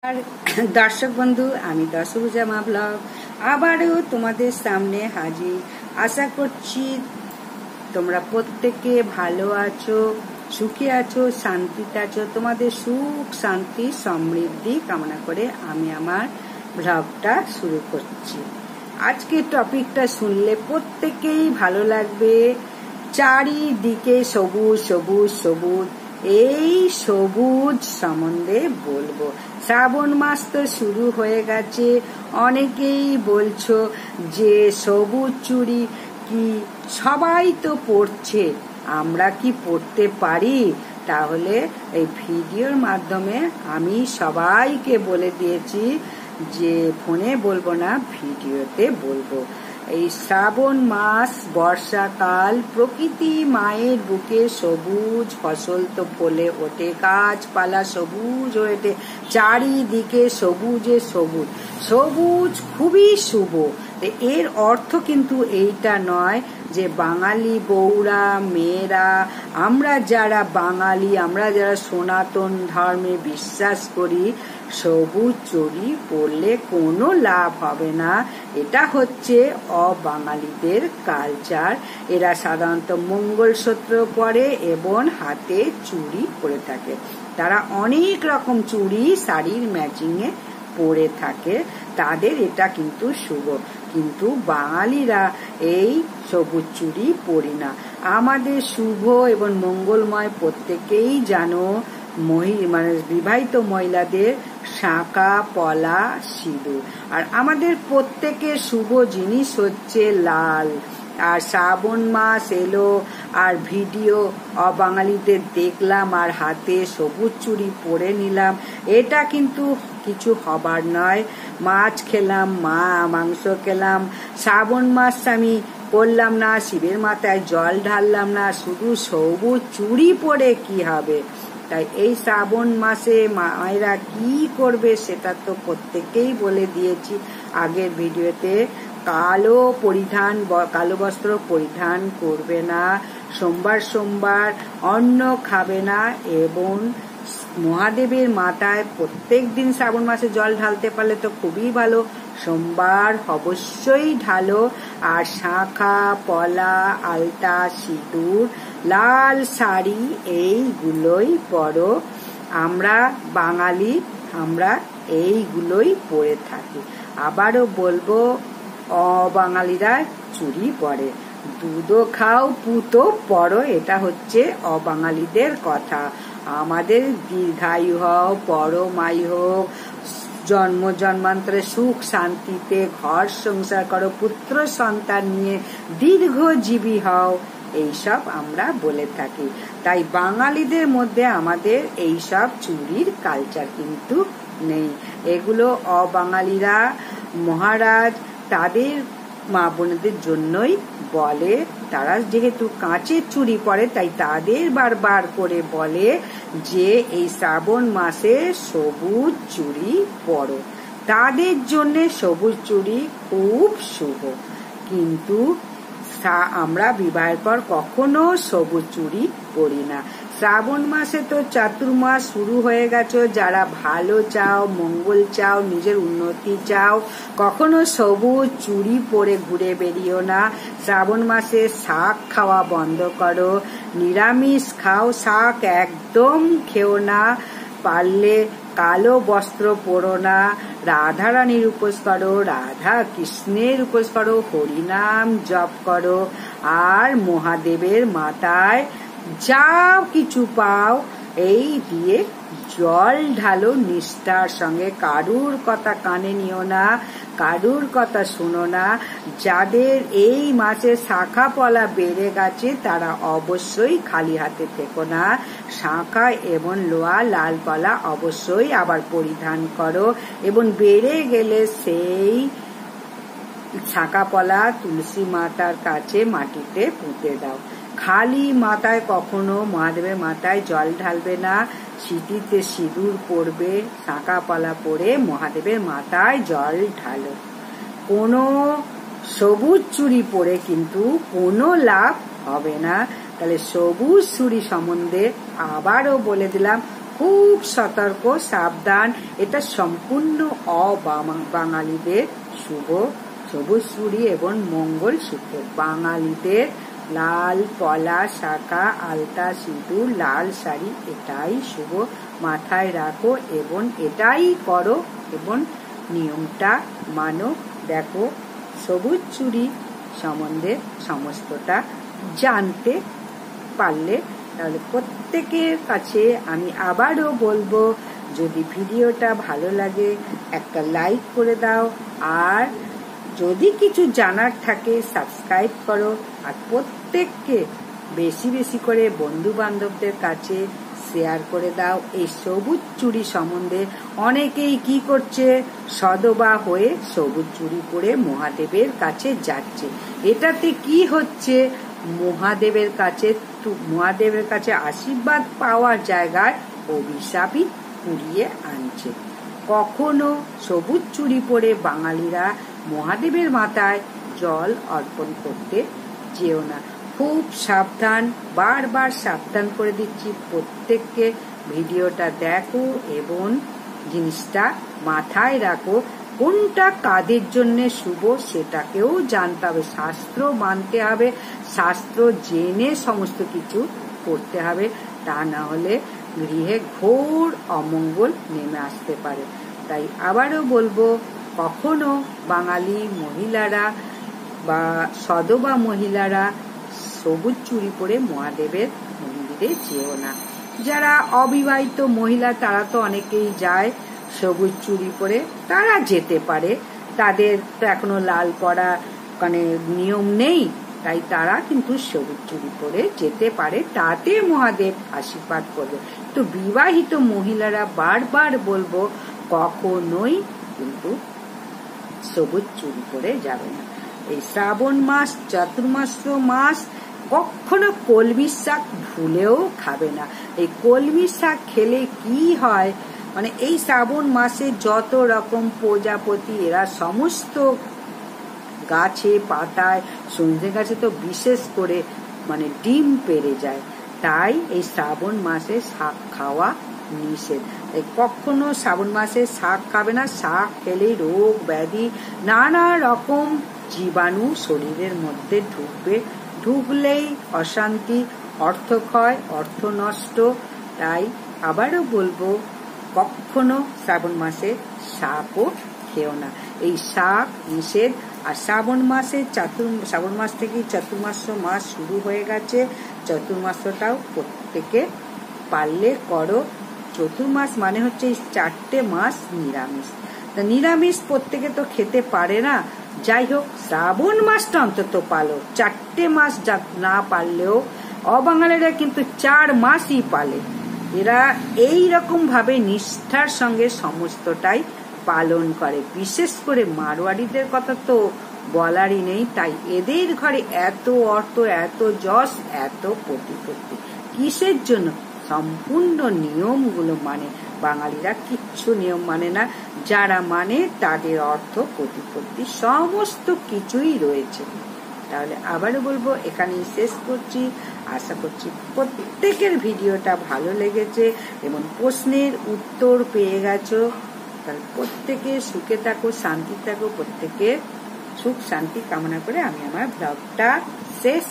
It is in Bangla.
আর দর্শক বন্ধু, আমি দশভুজা মা ব্লগ আবারও তোমাদের সামনে হাজির। আশা করছি তোমরা প্রত্যেকে ভালো আছো, সুখে আছো, শান্তিতে আছো। তোমাদের সুখ, শান্তি, সমৃদ্ধি কামনা করে আমি আমার ব্লগটা শুরু করছি। আজকে টপিকটা শুনলে প্রত্যেকেই ভালো লাগবে। চারিদিকে সবুজ সবুজ সবুজ, এই সবুজ সম্বন্ধে বলবো। শ্রাবণ মাস তো শুরু হয়ে গেছে। অনেকেই বলছো যে সবুজ চুড়ি কি সবাই তো পড়ছে, আমরা কি পড়তে পারি? তাহলে এই ভিডিওর মাধ্যমে আমি সবাইকে বলে দিয়েছি যে ফোনে বলবো না, ভিডিওতে বলবো। এই শ্রাবণ মাস, বর্ষাকাল, প্রকৃতি মায়ের বুকে সবুজ ফসল তো ফলে ওঠে, গাছপালা সবুজ হয়ে ওঠে, চারিদিকে সবুজে সবুজ। সবুজ খুবই শুভ। এর অর্থ কিন্তু এইটা নয় যে বাঙালি বউরা, মেয়েরা, আমরা যারা বাঙালি, আমরা যারা সনাতন ধর্মে বিশ্বাস করি, সবুজ চুড়ি পরলে কোনো লাভ হবে না। এটা হচ্ছে অবাঙালিদের কালচার। এরা সাধারণত মঙ্গলসূত্র পরে এবং হাতে চুড়ি পরে থাকে। তারা অনেক রকম চুড়ি শাড়ির ম্যাচিংয়ে পরে থাকে, তাদের এটা কিন্তু শুভ। কিন্তু বাঙালিরা এই সবুজ চুড়ি পরি না। আমাদের শুভ এবং মঙ্গলময় প্রত্যেকেই জানো, মানে বিবাহিত মহিলাদের শাঁখা, পলা, সিঁদুর। আর আমাদের প্রত্যেকের শুভ জিনিস হচ্ছে লাল। আর শ্রাবণ মাস এলো আর ভিডিও অবাঙালিদের দেখলাম আর হাতে সবুজ চুড়ি পরে নিলাম, এটা কিন্তু কিছু হবার নয়। মাছ খেলাম, মাংস খেলাম, শ্রাবণ মাস আমি করলাম না, শিবের মাথায় জল ঢাললাম না, শুধু সবুজ চুড়ি পরে কি হবে? তাই এই শ্রাবণ মাসে মায়েরা কি করবে সেটা তো প্রত্যেকেই বলে দিয়েছি আগের ভিডিওতে। কালো বস্ত্র পরিধান করবে না, সোমবার অন্ন খাবে না, এবং মহাদেবের মাথায় প্রত্যেক দিন শ্রাবণ মাসে জল ঢালতে পারলে তো খুবই ভালো, সোমবার অবশ্যই ঢালো। আর শাঁখা, পলা, আলতা, সিঁদুর, লাল শাড়ি এইগুলোই পরো। আমরা বাঙালি, আমরা এইগুলোই পরে থাকি। আবারও বলবো, অবাঙালিরা চুড়ি পরে। দুধও খাও, পুতো পরো, এটা হচ্ছে অবাঙালিদের কথা। আমাদের দীর্ঘায়ু হও, পরমায়ু হোক, জন্ম জন্মান্তরে সুখ শান্তিতে ঘর সংসার করো, পুত্র সন্তান নিয়ে দীর্ঘজীবী হও, এইসব আমরা বলে থাকি। তাই বাঙালিদের মধ্যে আমাদের এইসব চুরির কালচার কিন্তু নেই। এগুলো অবাঙালিরা, মহারাজ তাদের মা বোনদের জন্যই বলে। তারা যেহেতু কাঁচের চুড়ি পরে, তাই তাদের বারবার করে বলে যে এই শ্রাবণ মাসে সবুজ চুড়ি পরো। তাদের জন্য সবুজ চুড়ি খুব শুভ। কিন্তু আমরা বিবাহের পর কখনো সবুজ চুড়ি পরি না। শ্রাবণ মাসে তো চাতুর্মাস শুরু হয়ে গেছে। যারা ভালো চাও, মঙ্গল চাও, নিজের উন্নতি চাও, কখনো সবুজ চুড়ি পরে ঘুরে বেরিও না। শ্রাবণ মাসে শাক খাওয়া বন্ধ করো, নিরামিষ খাও, শাক একদম খেও না। পারলে কালো বস্ত্র পরো না। রাধারানীর উপোস করো, রাধা কৃষ্ণের উপোস করো, হরিনাম জপ করো, আর মহাদেবের মাথায় যা কিছু পাও এই দিয়ে জল ঢালো নিষ্ঠার সঙ্গে। কারুর কথা কানে নিও না, কারুর কথা শোনো না। যাদের এই মাসে শাখা পলা বেড়ে গেছে তারা অবশ্যই খালি হাতে থেকো না। শাখা এবং লোহা লাল পলা অবশ্যই আবার পরিধান করো, এবং বেড়ে গেলে সেই শাখা পলা তুলসী মাতার কাছে মাটিতে পুঁতে দাও। খালি মাথায় কখনো মহাদেবের মাথায় জল ঢালবে না। সিঁথিতে সিঁদুর পরবে, শাঁখা পলা পরে মহাদেবের মাথায় জল ঢালো। কোনো সবুজ চুড়ি পরে কিন্তু কোনো লাভ হবে না। তাহলে সবুজ চুড়ি সম্বন্ধে আবারও বলে দিলাম, খুব সতর্ক, সাবধান। এটা সম্পূর্ণ বাঙালিদের শুভ সবুজ চুড়ি এবং মঙ্গল সূত্র। বাঙালিদের লাল পলা শাখা, আলতা, সিঁদুর, লাল শাড়ি, এটাই শুভ। মাথায় রাখো এবং এটাই করো এবং নিয়মটা মানো। দেখো, সবুজ চুড়ি সম্বন্ধে সমস্তটা জানতে পারলে তাহলে প্রত্যেকের কাছে আমি আবারও বলবো, যদি ভিডিওটা ভালো লাগে একটা লাইক করে দাও, আর যদি কিছু জানার থাকে সাবস্ক্রাইব করো, আর প্রত্যেককে বেশি বেশি করে বন্ধু বান্ধবদের কাছে শেয়ার করে দাও। এই সবুজ চুড়ি সম্বন্ধে অনেকেই কি করছে, সদবা হয়ে সবুজ চুড়ি পরে মহাদেবের কাছে যাচ্ছে। এটাতে কি হচ্ছে, মহাদেবের কাছে আশীর্বাদ পাওয়ার জায়গায় অভিশাপই কুড়িয়ে আনছে। কখনো সবুজ চুড়ি পরে বাঙালিরা মহাদেবের মাথায় জল অর্পণ করতে যেও না। খুব সাবধান, বারবার সাবধান করে দিচ্ছি প্রত্যেককে। ভিডিওটা দেখো এবং জিনিসটা মাথায় রাখো, কোনটা কাদের জন্য শুভ সেটাকেও জানতে হবে, শাস্ত্র মানতে হবে, শাস্ত্র জেনে সমস্ত কিছু করতে হবে। তা না হলে গৃহে ঘোর অমঙ্গল নেমে আসতে পারে। তাই আবারও বলবো, কখনো বাঙালি মহিলারা বা সদবা মহিলারা সবুজ চুড়ি পরে মহাদেবের মন্দিরে যেও না। যারা অবিবাহিত মহিলা তারা তো অনেকেই যায় সবুজ চুড়ি পরে, তারা যেতে পারে, তাদের তো এখনো লাল পরা মানে নিয়ম নেই, তাই তারা কিন্তু সবুজ চুড়ি পরে যেতে পারে, তাতে মহাদেব আশীর্বাদ করবে। তো বিবাহিত মহিলারা বারবার বলবো, কখনোই কিন্তু সবুজ চুড়ি পরে যাবে না। এই শ্রাবণ মাস, চতুর্মাস্য মাস, কখনো কলমি শাক ভুলেও খাবে না। এই কলমি শাক খেলে কি হয়, মানে এই শ্রাবণ মাসে যত রকম প্রজাপতি এরা সমস্ত গাছে পাতায়, সন্ধে গাছে তো বিশেষ করে মানে ডিম পেড়ে যায়। তাই এই শ্রাবণ মাসে শাক খাওয়া নিষেধ। কখনো শ্রাবণ মাসে শাক খাবে না। শাক খেলেই রোগ ব্যাধি নানা রকম জীবাণু শরীরের মধ্যে ঢুকলেই অশান্তি, অর্থক্ষয়, অর্থ নষ্ট। তাই আবারও বলবো, কখনো শ্রাবণ মাসে শাকও খেও না। এই শাক নিষেধ। আর শ্রাবণ মাস থেকে চতুর্মাস্য মাস শুরু হয়ে গেছে। চতুর্মাস্যটাও প্রত্যেকে পারলে করো। চতুর্মাস মানে হচ্ছে এই 4টে মাস নিরামিষ। নিরামিষ প্রত্যেকে তো খেতে পারে না, যাই হোক শ্রাবণ মাসটা অন্তত পালো। 4টে মাস না পারলেও অবাঙালিরা কিন্তু 4 মাসই পালে। এরা এই রকম ভাবে নিষ্ঠার সঙ্গে সমস্তটাই পালন করে। বিশেষ করে মারোয়াড়িদের কথা তো বলারই নেই। তাই এদের ঘরে এত অর্থ, এত যশ, এত প্রতিপত্তি। কিসের জন্য? সম্পূর্ণ নিয়মগুলো মানে। বাঙালিরা কিচ্ছু নিয়ম মানে না, যারা মানে তাদের অর্থ, প্রতিপত্তি সমস্ত কিছুই রয়েছে। তাহলে আবারও বলবো, এখানেই শেষ করছি। আশা করছি প্রত্যেকের ভিডিওটা ভালো লেগেছে এবং প্রশ্নের উত্তর পেয়ে গেছো। তাহলে প্রত্যেকে সুখে থাকো, শান্তি থাকো, প্রত্যেকের সুখ শান্তি কামনা করে আমি আমার ব্লগটা শেষ